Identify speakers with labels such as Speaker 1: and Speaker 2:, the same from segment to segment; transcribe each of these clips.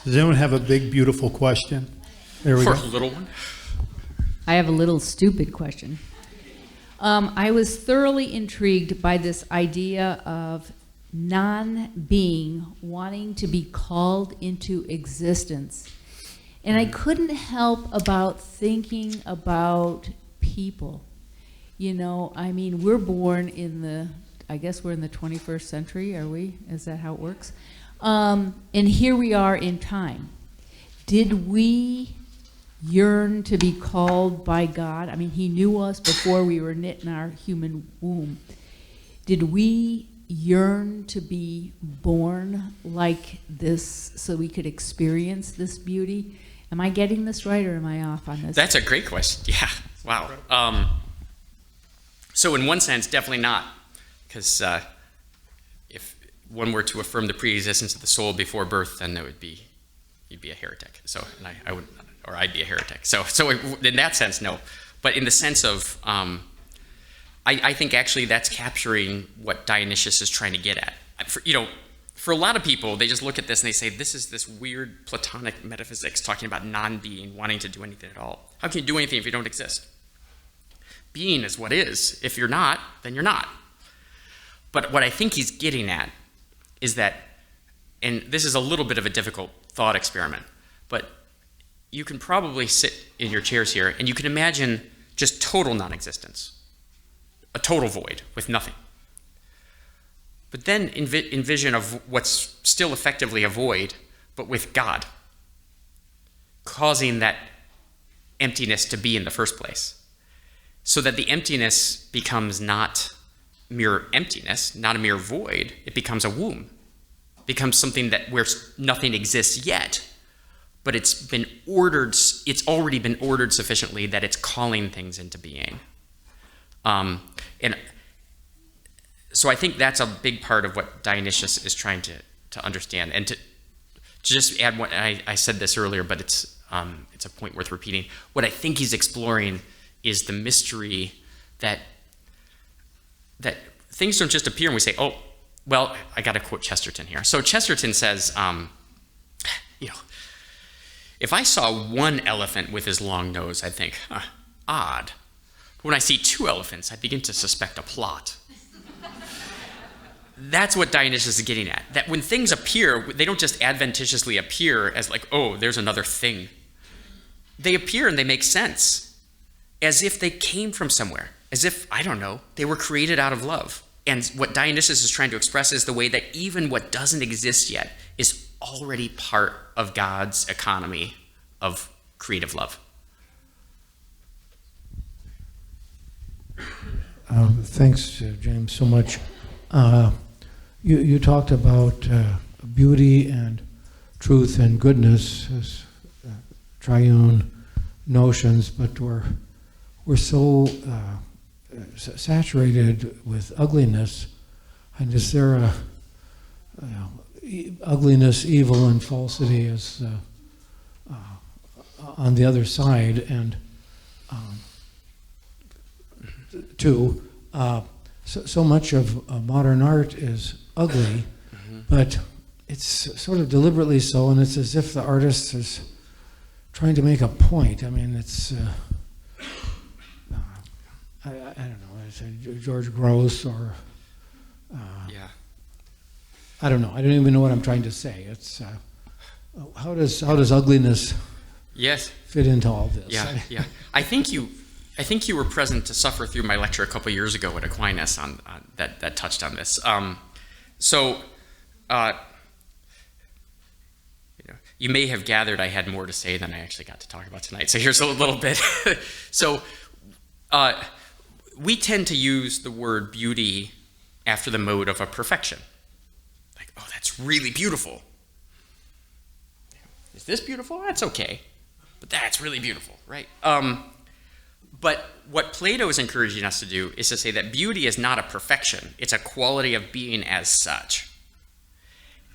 Speaker 1: Does anyone have a big, beautiful question? There we
Speaker 2: For
Speaker 1: go.
Speaker 2: a little one.
Speaker 3: I have a little stupid question. I was thoroughly intrigued by this idea of non-being wanting to be called into existence. And I couldn't help about thinking about people. You know, I mean, we're born in the, I guess we're in the 21st century, are we? Is that how it works? And here we are in time. Did we yearn to be called by God? I mean, he knew us before we were knit in our human womb. Did we yearn to be born like this so we could experience this beauty? Am I getting this right, or am I off on this?
Speaker 2: That's a great question. Yeah. Wow. So in one sense, definitely not, because if one were to affirm the pre-existence of the soul before birth, then you'd be a heretic. So, and I would, or I'd be a heretic. So in that sense, no. But in the sense of, I think actually that's capturing what Dionysius is trying to get at. For a lot of people, they just look at this and they say, this is this weird Platonic metaphysics talking about non-being, wanting to do anything at all. How can you do anything if you don't exist? Being is what is. If you're not, then you're not. But what I think he's getting at is that, and this is a little bit of a difficult thought experiment, but you can probably sit in your chairs here and you can imagine just total non-existence, a total void with nothing. But then envision of what's still effectively a void, but with God, causing that emptiness to be in the first place, so that the emptiness becomes not mere emptiness, not a mere void. It becomes a womb, becomes something that where nothing exists yet, but it's already been ordered sufficiently that it's calling things into being. And so I think that's a big part of what Dionysius is trying to understand. And to just add what I said this earlier, but it's a point worth repeating. What I think he's exploring is the mystery that things don't just appear and we say, oh, well, I got to quote Chesterton here. So Chesterton says, if I saw one elephant with his long nose, I'd think, odd. But when I see two elephants, I begin to suspect a plot. That's what Dionysius is getting at. That when things appear, they don't just adventitiously appear as like, oh, there's another thing. They appear and they make sense, as if they came from somewhere, as if, I don't know, they were created out of love. And what Dionysius is trying to express is the way that even what doesn't exist yet is already part of God's economy of creative love.
Speaker 4: Thanks, James, so much. You talked about beauty and truth and goodness as triune notions, but we're so saturated with ugliness. And is there ugliness, evil, and falsity is on the other side? And so much of modern art is ugly, but it's sort of deliberately so, and it's as if the artist is trying to make a point. I mean, it's, I don't know, it's George Grosz or,
Speaker 2: Yeah.
Speaker 4: I don't know. I don't even know what I'm trying to say. It's, how does ugliness
Speaker 2: Yes.
Speaker 4: fit into all this?
Speaker 2: Yeah. I think you were present to suffer through my lecture a couple years ago at Aquinas on that touched on this. You may have gathered I had more to say than I actually got to talk about tonight. So here's a little bit. So we tend to use the word beauty after the mode of a perfection. Like, oh, that's really beautiful. Is this beautiful? That's okay. But that's really beautiful, right? But what Plato is encouraging us to do is to say that beauty is not a perfection. It's a quality of being as such.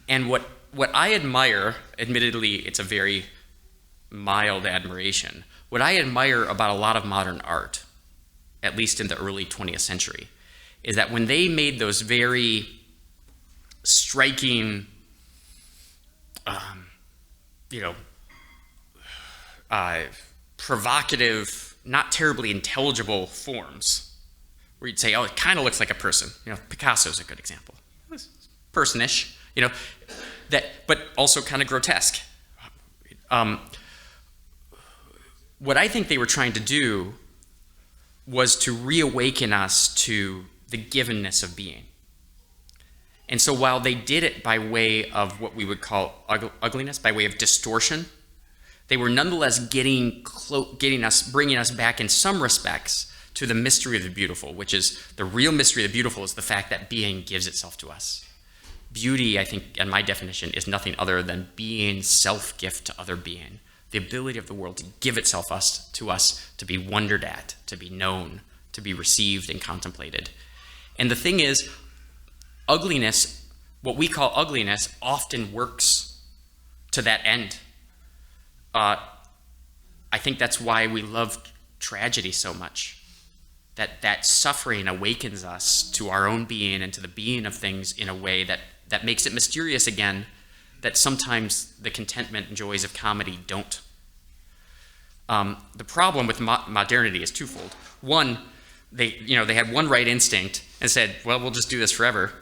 Speaker 2: And what I admire, admittedly, it's a very mild admiration. What I admire about a lot of modern art, at least in the early 20th century, is that when they made those very striking you know, provocative, not terribly intelligible forms, where you'd say, oh, it kind of looks like a person. You know, Picasso's a good example. Personish, you know, but also kind of grotesque. What I think they were trying to do was to reawaken us to the givenness of being. And so while they did it by way of what we would call ugliness, by way of distortion, they were nonetheless bringing us back in some respects to the mystery of the beautiful, which is the real mystery of the beautiful is the fact that being gives itself to us. Beauty, I think, and my definition, is nothing other than being self-gift to other being. The ability of the world to give itself to us, to be wondered at, to be known, to be received and contemplated. And the thing is, ugliness, what we call ugliness, often works to that end. I think that's why we love tragedy so much. That suffering awakens us to our own being and to the being of things in a way that makes it mysterious again, that sometimes the contentment and joys of comedy don't. The problem with modernity is twofold. One, they had one right instinct and said, well, we'll just do this forever,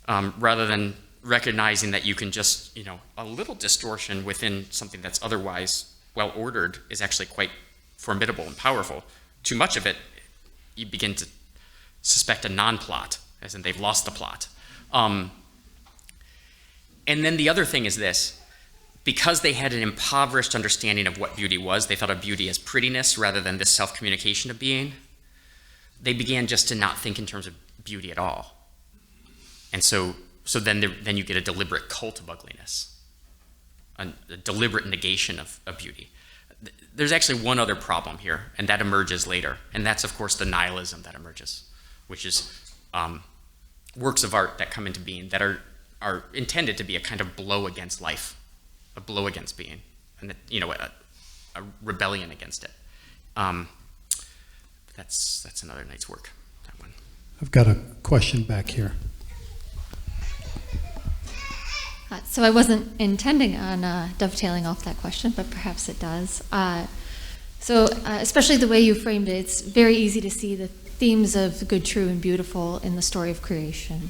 Speaker 2: rather than recognizing that you can just, a little distortion within something that's otherwise well ordered is actually quite formidable and powerful. Too much of it, you begin to suspect a non-plot, as in they've lost the plot. And then the other thing is this: because they had an impoverished understanding of what beauty was, they thought of beauty as prettiness rather than this self-communication of being, they began just to not think in terms of beauty at all. And so then you get a deliberate cult of ugliness, a deliberate negation of beauty. There's actually one other problem here, and that emerges later, and that's, of course, the nihilism that emerges, which is works of art that come into being that are intended to be a kind of blow against life, a blow against being, and a rebellion against it. That's another night's work, that one.
Speaker 1: I've got a question back here.
Speaker 5: So I wasn't intending on dovetailing off that question, but perhaps it does. Especially the way you framed it, it's very easy to see the themes of good, true, and beautiful in the story of creation.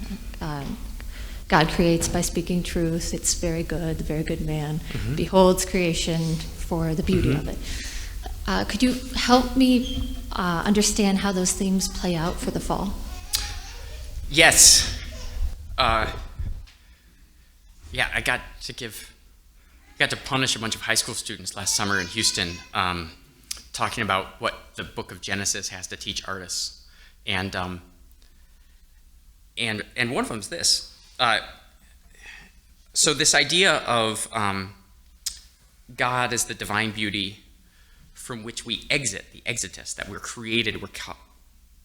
Speaker 5: God creates by speaking truth. It's very good. The very good man beholds creation for the beauty of it. Could you help me understand how those themes play out for the fall?
Speaker 2: Yes. I got to punish a bunch of high school students last summer in Houston, talking about what the book of Genesis has to teach artists. And one of them is this. So this idea of God as the divine beauty from which we exit, the exitus, that we're created, we're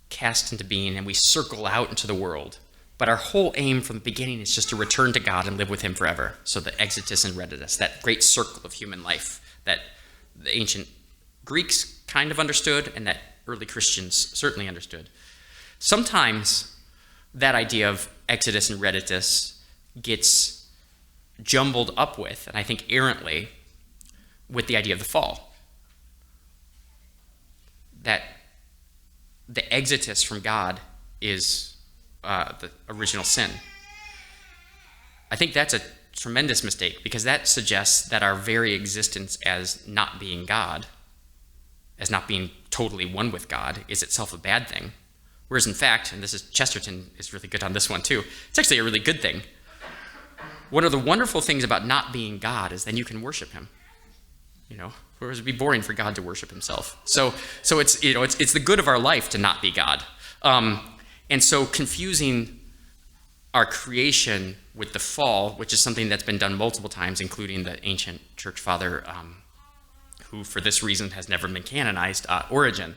Speaker 2: cast into being, and we circle out into the world. But our whole aim from the beginning is just to return to God and live with him forever. So the exitus and redditus, that great circle of human life that the ancient Greeks kind of understood and that early Christians certainly understood. Sometimes that idea of exodus and redditus gets jumbled up with, and I think errantly, with the idea of the fall. That the exitus from God is the original sin. I think that's a tremendous mistake, because that suggests that our very existence as not being God, as not being totally one with God, is itself a bad thing. Whereas in fact, and Chesterton is really good on this one too, it's actually a really good thing. One of the wonderful things about not being God is then you can worship him. Whereas it'd be boring for God to worship himself. So it's the good of our life to not be God. And so confusing our creation with the fall, which is something that's been done multiple times, including the ancient church father, who for this reason has never been canonized, Origen.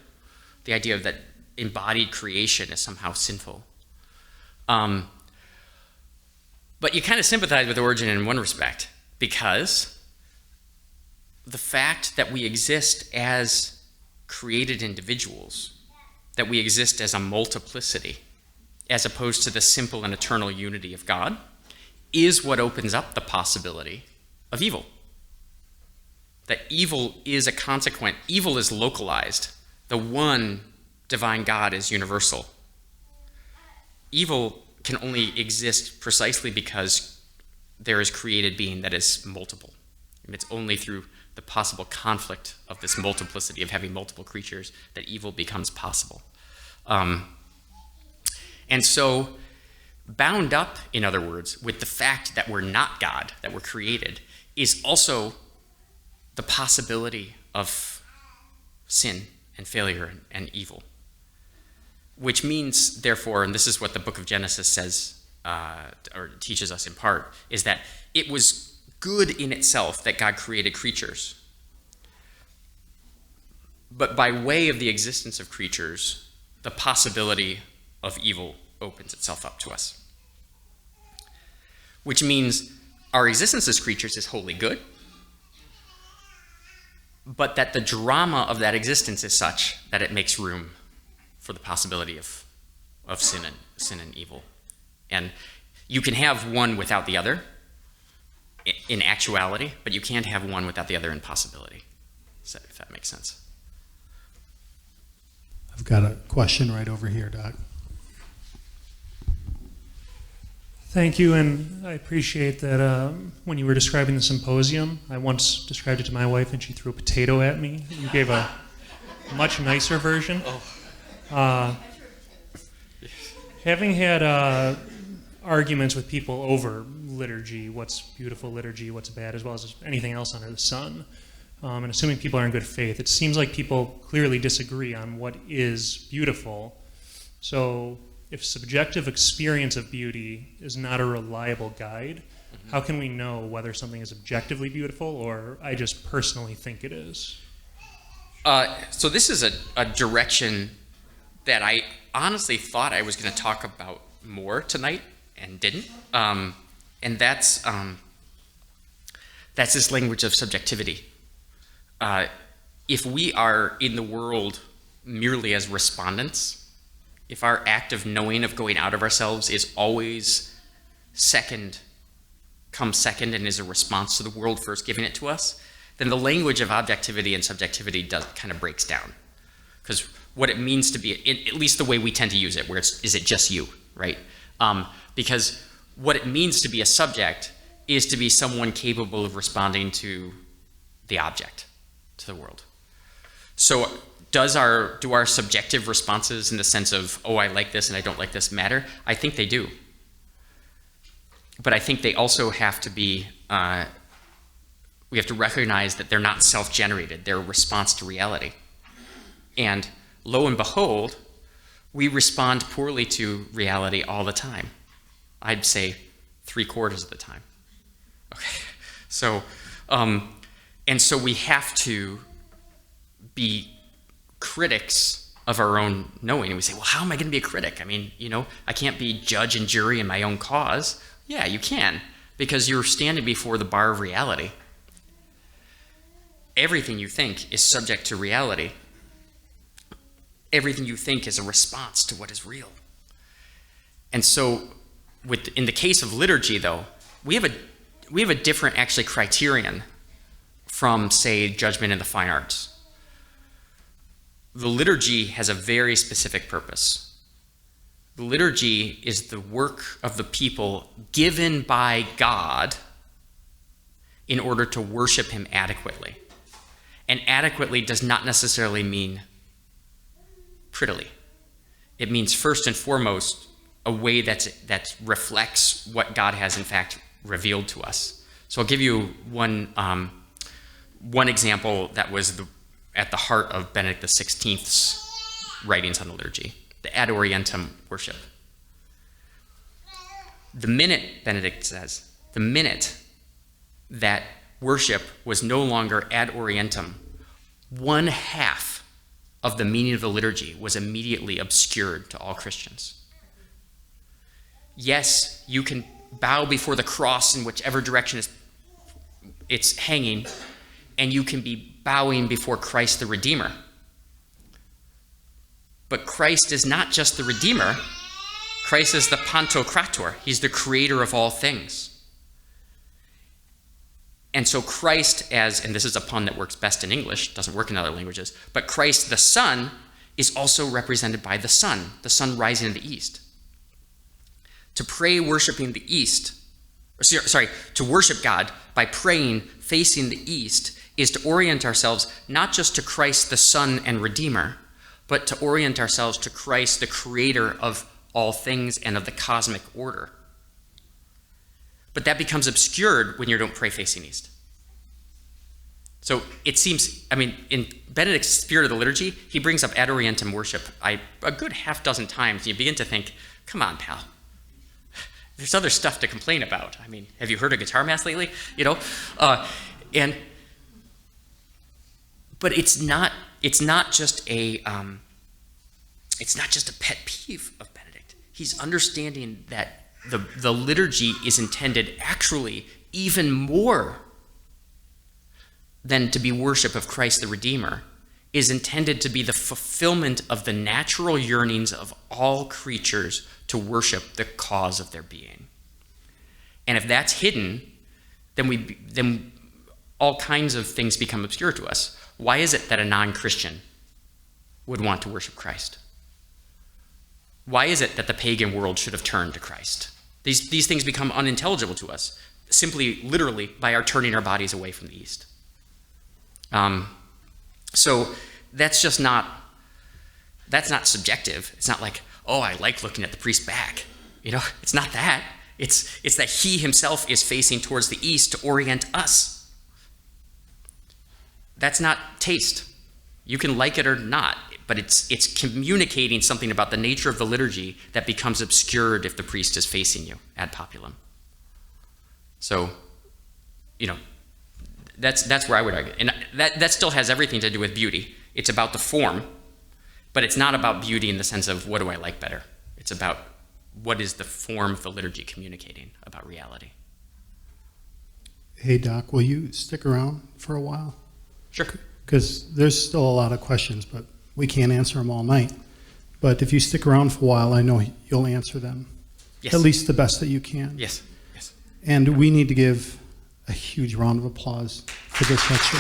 Speaker 2: The idea of that embodied creation is somehow sinful. But you kind of sympathize with Origen in one respect, because the fact that we exist as created individuals, that we exist as a multiplicity, as opposed to the simple and eternal unity of God, is what opens up the possibility of evil. that evil is a consequent. Evil is localized. The one divine God is universal. Evil can only exist precisely because there is created being that is multiple. And it's only through the possible conflict of this multiplicity of having multiple creatures that evil becomes possible. And so, bound up, in other words, with the fact that we're not God, that we're created, is also the possibility of sin and failure and evil. Which means, therefore, and this is what the book of Genesis says, or teaches us in part, is that it was good in itself that God created creatures. But by way of the existence of creatures, the possibility of evil opens itself up to us. Which means our existence as creatures is wholly good, but that the drama of that existence is such that it makes room for the possibility of sin and evil. And you can have one without the other in actuality, but you can't have one without the other in possibility, if that makes sense.
Speaker 1: I've got a question right over here, Doc.
Speaker 6: Thank you, and I appreciate that when you were describing the symposium, I once described it to my wife and she threw a potato at me. You gave a much nicer version. Having had arguments with people over liturgy, what's beautiful liturgy, what's bad, as well as anything else under the sun, and assuming people are in good faith, it seems like people clearly disagree on what is beautiful. So if subjective experience of beauty is not a reliable guide, how can we know whether something is objectively beautiful or I just personally think it is?
Speaker 2: So this is a direction that I honestly thought I was going to talk about more tonight and didn't. And that's this language of subjectivity. If we are in the world merely as respondents, if our act of knowing, of going out of ourselves is always comes second and is a response to the world first giving it to us, then the language of objectivity and subjectivity kind of breaks down. Because what it means to be, at least the way we tend to use it, where is it just you, right? Because what it means to be a subject is to be someone capable of responding to the object, to the world. So do our subjective responses in the sense of, oh, I like this and I don't like this matter? I think they do. But I think they also have to be, we have to recognize that they're not self-generated. They're a response to reality. And lo and behold, we respond poorly to reality all the time. I'd say 3/4 of the time. Okay, so, and so we have to be critics of our own knowing. And we say, well, how am I going to be a critic? I mean, I can't be judge and jury in my own cause. Yeah, you can, because you're standing before the bar of reality. Everything you think is subject to reality. Everything you think is a response to what is real. And so, in the case of liturgy, though, we have a different, actually, criterion from, say, judgment in the fine arts. The liturgy has a very specific purpose. The liturgy is the work of the people given by God in order to worship him adequately. And adequately does not necessarily mean prettily. It means first and foremost a way that reflects what God has in fact revealed to us. So I'll give you one example that was at the heart of Benedict XVI's writings on the liturgy, the Ad Orientem worship. The minute, Benedict says, the minute that worship was no longer ad orientem, 1/2 of the meaning of the liturgy was immediately obscured to all Christians. Yes, you can bow before the cross in whichever direction it's hanging, and you can be bowing before Christ the Redeemer. But Christ is not just the Redeemer. Christ is the Pantocrator. He's the creator of all things. And so Christ and this is a pun that works best in English, doesn't work in other languages, but Christ the Son is also represented by the sun rising in the east. To pray worshiping the east, to worship God by praying facing the east is to orient ourselves not just to Christ the Son and Redeemer, but to orient ourselves to Christ the creator of all things and of the cosmic order. But that becomes obscured when you don't pray facing east. So it seems, in Benedict's Spirit of the Liturgy, he brings up ad orientem worship a good half dozen times, and you begin to think, come on, pal. There's other stuff to complain about. Have you heard a guitar mass lately? But it's not just a pet peeve of Benedict. He's understanding that the liturgy is intended actually even more than to be worship of Christ the Redeemer, is intended to be the fulfillment of the natural yearnings of all creatures to worship the cause of their being. And if that's hidden, then all kinds of things become obscure to us. Why is it that a non-Christian would want to worship Christ? Why is it that the pagan world should have turned to Christ? These things become unintelligible to us, simply, literally, by our turning our bodies away from the East. So that's not subjective. It's not like, oh, I like looking at the priest's back. It's not that. It's that he himself is facing towards the east to orient us. That's not taste. You can like it or not, but it's communicating something about the nature of the liturgy that becomes obscured if the priest is facing you ad populum. So, that's where I would argue. And that still has everything to do with beauty. It's about the form, but it's not about beauty in the sense of what do I like better. It's about what is the form of the liturgy communicating about reality.
Speaker 1: Hey, Doc, will you stick around for a while?
Speaker 2: Sure.
Speaker 1: Because there's still a lot of questions, but we can't answer them all night. But if you stick around for a while, I know you'll answer them.
Speaker 2: Yes.
Speaker 1: At least the best that you can.
Speaker 2: Yes.
Speaker 1: And we need to give a huge round of applause for this lecture.